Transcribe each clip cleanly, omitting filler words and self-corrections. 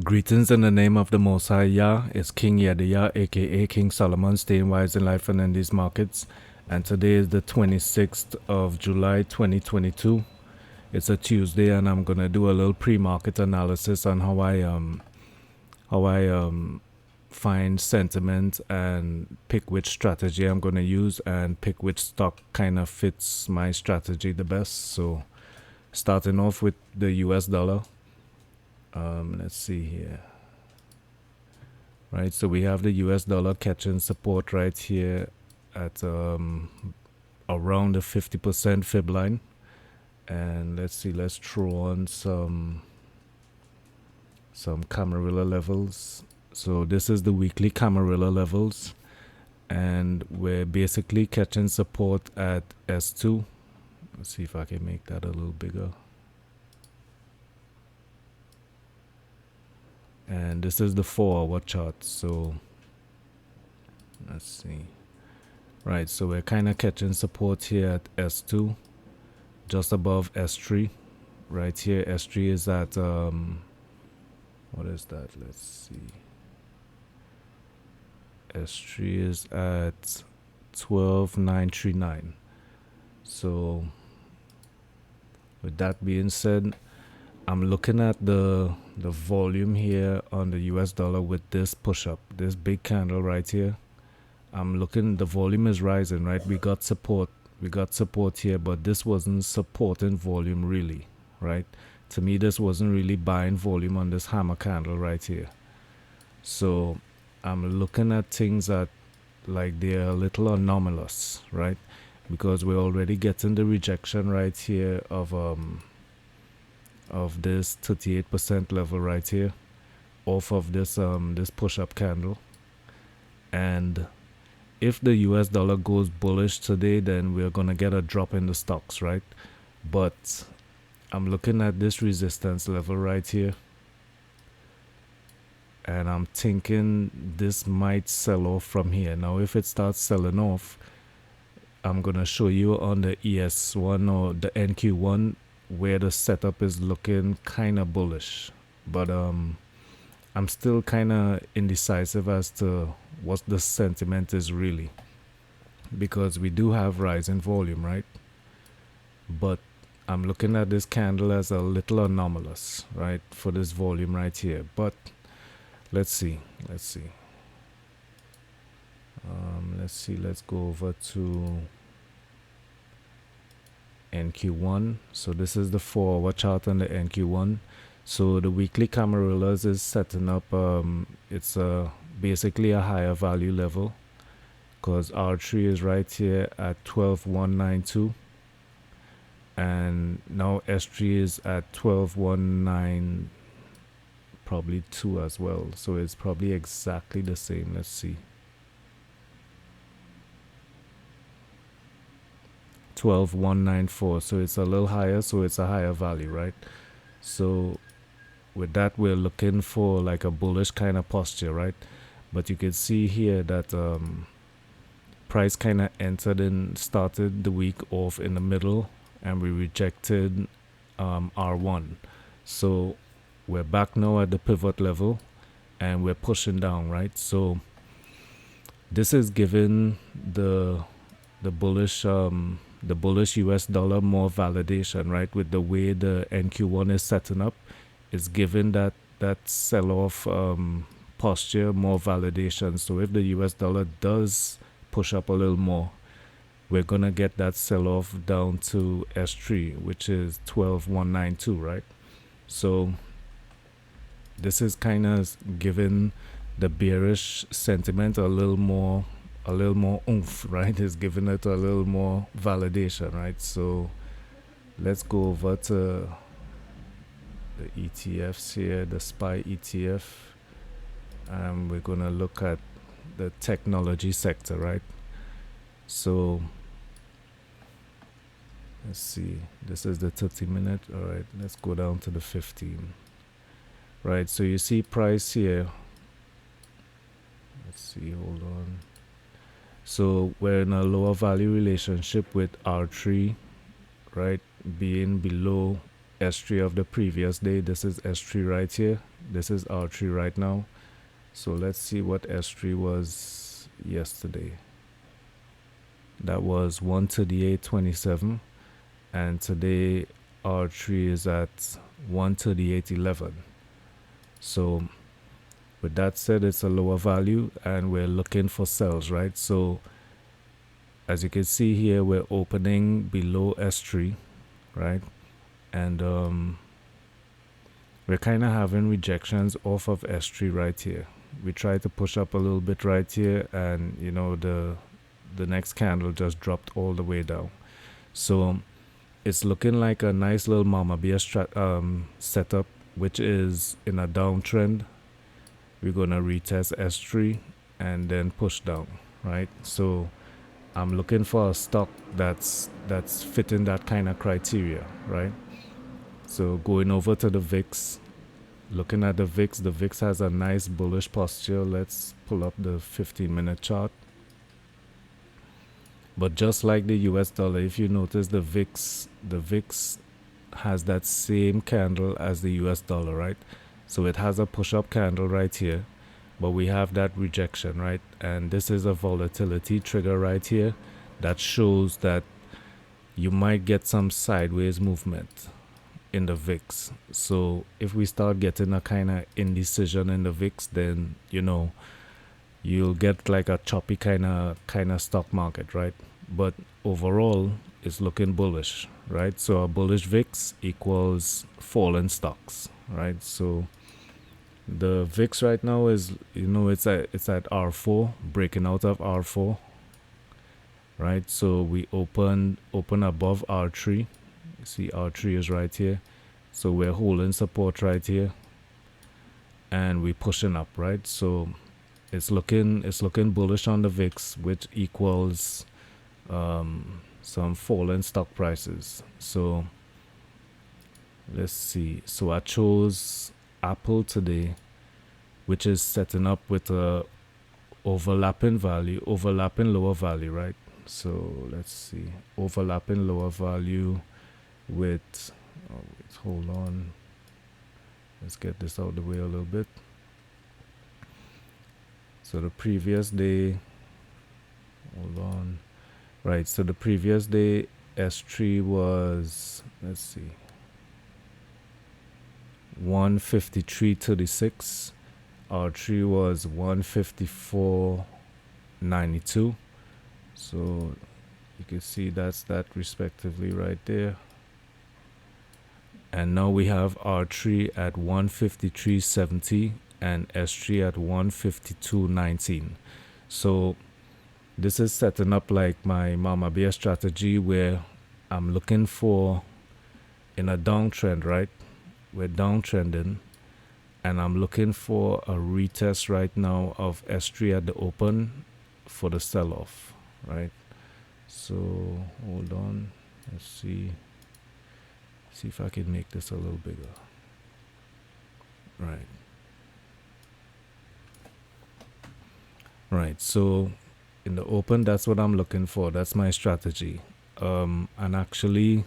Greetings in the name of the Most High Yah. It's King Yediah, aka King Solomon, staying wise in life and in these markets. And today is the 26th of July 2022. It's a Tuesday, and I'm gonna do a little pre-market analysis on how I find sentiment and pick which strategy I'm gonna use and pick which stock kind of fits my strategy the best. So starting off with the US dollar. Let's see here. Right, so we have the US dollar catching support right here at around the 50% fib line. And let's see, let's throw on some Camarilla levels. So this is the weekly Camarilla levels, and we're basically catching support at S2. Let's see if I can make that a little bigger. And this is the 4-hour chart. So let's see. Right, so we're kind of catching support here at S2, just above S3. Right here, S3 is at what is that? Let's see. S3 is at 12,939. So with that being said, I'm looking at the volume here on the US dollar with this push up, this big candle right here. I'm looking, the volume is rising, right? We got support here, but this wasn't supporting volume really, right? To me, this wasn't really buying volume on this hammer candle right here. So I'm looking at things that like they're a little anomalous, right? Because we're already getting the rejection right here of this 38% level right here off of this this push-up candle. And if the US dollar goes bullish today, then we're gonna get a drop in the stocks, right? But I'm looking at this resistance level right here, and I'm thinking this might sell off from here. Now if it starts selling off, I'm gonna show you on the ES1 or the NQ1 where the setup is looking kind of bullish, but I'm still kind of indecisive as to what the sentiment is really, because we do have rising volume, right? But I'm looking at this candle as a little anomalous, right, for this volume right here. But let's see. Let's go over to NQ1. So this is the 4-hour chart on the NQ1. So the weekly Camarillas is setting up, it's basically a higher value level, because R3 is right here at 12,192, and now S3 is at 12,192 probably 2 as well. So it's probably exactly the same. Let's see. 12,194. So it's a little higher, so it's a higher value, right? So with that, we're looking for like a bullish kind of posture, right? But you can see here that price kind of entered and started the week off in the middle, and we rejected R1. So we're back now at the pivot level, and we're pushing down, right? So this is giving the bullish US dollar more validation, right? With the way the NQ1 is setting up, it's giving that sell-off posture more validation. So if the US dollar does push up a little more, we're gonna get that sell-off down to S3, which is 12,192, right? So this is kind of giving the bearish sentiment a little more oomph, right? It's giving it a little more validation, right? So let's go over to the ETFs here, the SPY ETF, and we're gonna look at the technology sector, right? So let's see, this is the 30-minute. All right, let's go down to the 15. Right, so you see price here. Let's see, hold on. So we're in a lower value relationship with R3, right, being below S3 of the previous day. This is S3 right here. This is R3 right now. So let's see what S3 was yesterday. That was 138.27, and today R3 is at 138.11. So with that said, it's a lower value and we're looking for sells, right? So as you can see here, we're opening below S3, right? And we're kind of having rejections off of S3 right here. We try to push up a little bit right here, and you know, the next candle just dropped all the way down. So it's looking like a nice little mama bear setup, which is in a downtrend. We're gonna retest S3 and then push down, right? So I'm looking for a stock that's fitting that kind of criteria, right? So going over to the VIX, looking at the VIX has a nice bullish posture. Let's pull up the 15-minute chart. But just like the US dollar, if you notice, the VIX has that same candle as the US dollar, right? So it has a push-up candle right here, but we have that rejection, right? And this is a volatility trigger right here that shows that you might get some sideways movement in the VIX. So if we start getting a kind of indecision in the VIX, then you know you'll get like a choppy kind of stock market, right? But overall it's looking bullish, right? So a bullish VIX equals fallen stocks, right? So the VIX right now is, you know, it's at R4, breaking out of R4, right? So we open above R3. You see R3 is right here, so we're holding support right here and we're pushing up, right? So it's looking bullish on the VIX, which equals some fallen stock prices. So let's see. So I chose Aapl today, which is setting up with a overlapping lower value, right? So let's see, overlapping lower value with, oh wait, hold on, let's get this out of the way a little bit. So the previous day, hold on, right, so the previous day S3 was, let's see, 153.36. R3 was 154.92. So you can see that's that respectively right there. And now we have R3 at 153.70 and S3 at 152.19. So this is setting up like my mama bear strategy, where I'm looking for, in a downtrend, right? We're downtrending, and I'm looking for a retest right now of S3 at the open for the sell-off, right? So hold on, let's see if I can make this a little bigger, right? So in the open, that's what I'm looking for. That's my strategy. And actually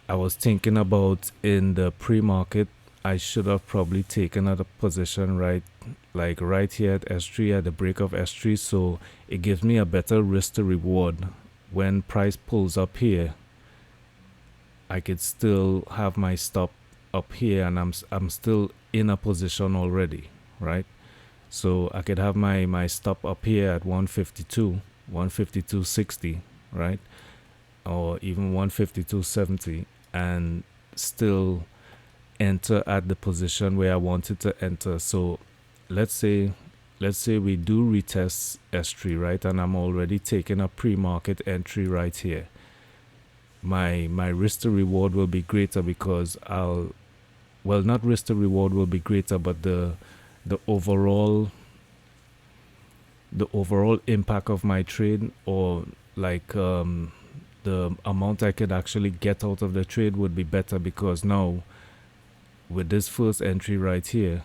I was thinking about, in the pre-market, I should have probably taken out a position right here at S3, at the break of S3, so it gives me a better risk to reward. When price pulls up here, I could still have my stop up here, and I'm still in a position already, right? So I could have my stop up here at 152.60, right? Or even 152.70, and still enter at the position where I wanted to enter. So let's say we do retest S3, right? And I'm already taking a pre-market entry right here. My risk to reward will be greater, because not risk to reward will be greater, but the overall impact of my trade, or like the amount I could actually get out of the trade, would be better, because now with this first entry right here,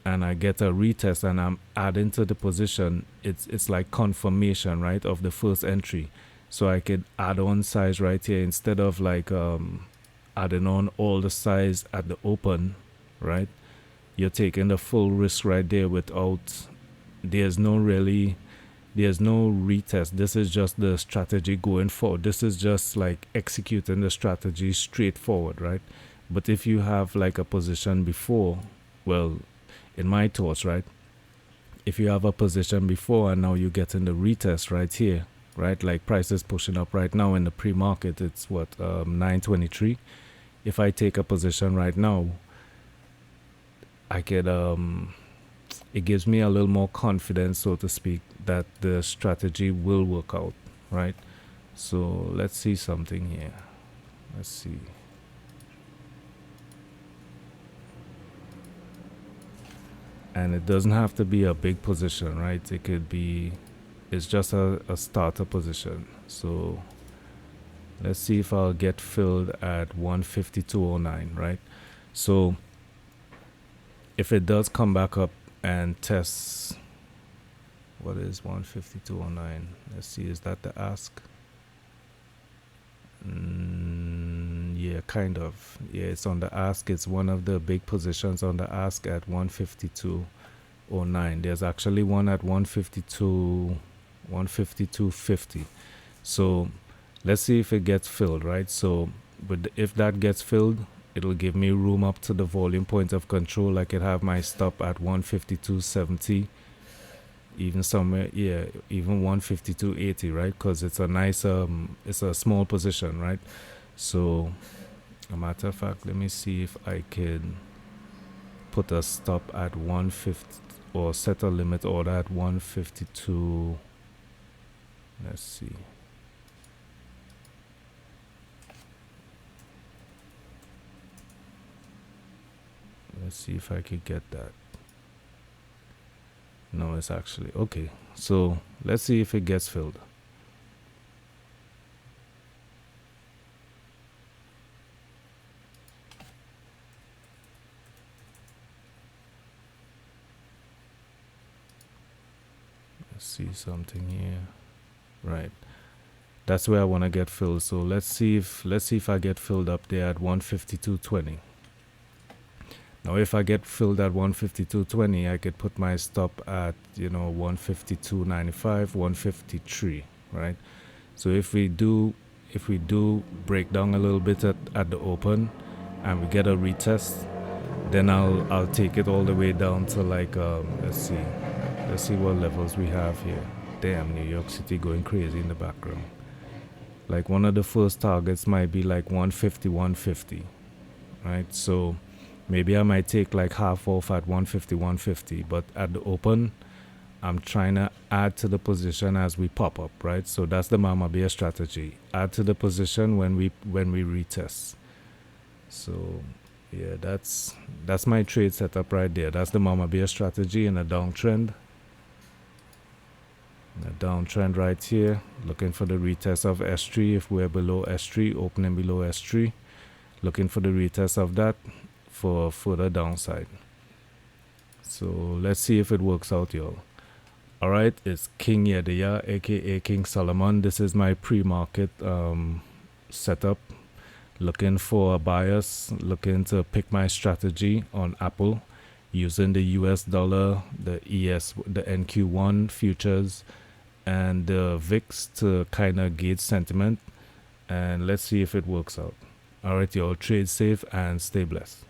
and I get a retest and I'm adding to the position, it's like confirmation, right, of the first entry. So I could add on size right here, instead of like adding on all the size at the open, right? you're taking the full risk right there without, there's no really, there's no retest. This is just the strategy going forward. This is just like executing the strategy straightforward, right? But if you have like a position before, well, in my thoughts, right? If you have a position before and now you're getting the retest right here, right? Like price is pushing up right now in the pre-market. It's what, 923. If I take a position right now, I could it gives me a little more confidence, so to speak, that the strategy will work out, right? So let's see something here. Let's see. And it doesn't have to be a big position, right? It could be, it's just a starter position. So let's see if I'll get filled at 152.09, right? So if it does come back up and tests, what is 152.09? Let's see, is that the ask? Yeah, kind of. Yeah, it's on the ask. It's one of the big positions on the ask at 152.09. There's actually one at 152.50. So let's see if it gets filled, right? So if that gets filled, it'll give me room up to the volume point of control. I could have my stop at 152.70, even somewhere, yeah, even 152.80, right? Because it's a nice, it's a small position, right? So, a matter of fact, let me see if I can put a stop at 150 or set a limit order at 152. Let's see. Let's see if I could get that. No, it's actually okay. So let's see if it gets filled. Let's see something here. Right. That's where I want to get filled. So let's see if I get filled up there at 152.20. Now, if I get filled at 152.20, I could put my stop at, 152.95, 153, right? So if we do break down a little bit at the open and we get a retest, then I'll take it all the way down to like, let's see what levels we have here. Damn, New York City going crazy in the background. Like one of the first targets might be like 150, 150, right? So maybe I might take like half off at 150, 150, but at the open, I'm trying to add to the position as we pop up, right? So that's the Mama Bear strategy. Add to the position when we retest. So yeah, that's my trade setup right there. That's the Mama Bear strategy in a downtrend. A downtrend right here, looking for the retest of S3 if we're below S3, opening below S3. Looking for the retest of that for further downside. So let's see if it works out, y'all. Alright, it's King Yediya, aka King Solomon. This is my pre-market setup. Looking for a bias, looking to pick my strategy on Aapl using the US dollar, the NQ1 futures, and the VIX to kind of gauge sentiment. And let's see if it works out. Alright, y'all, trade safe and stay blessed.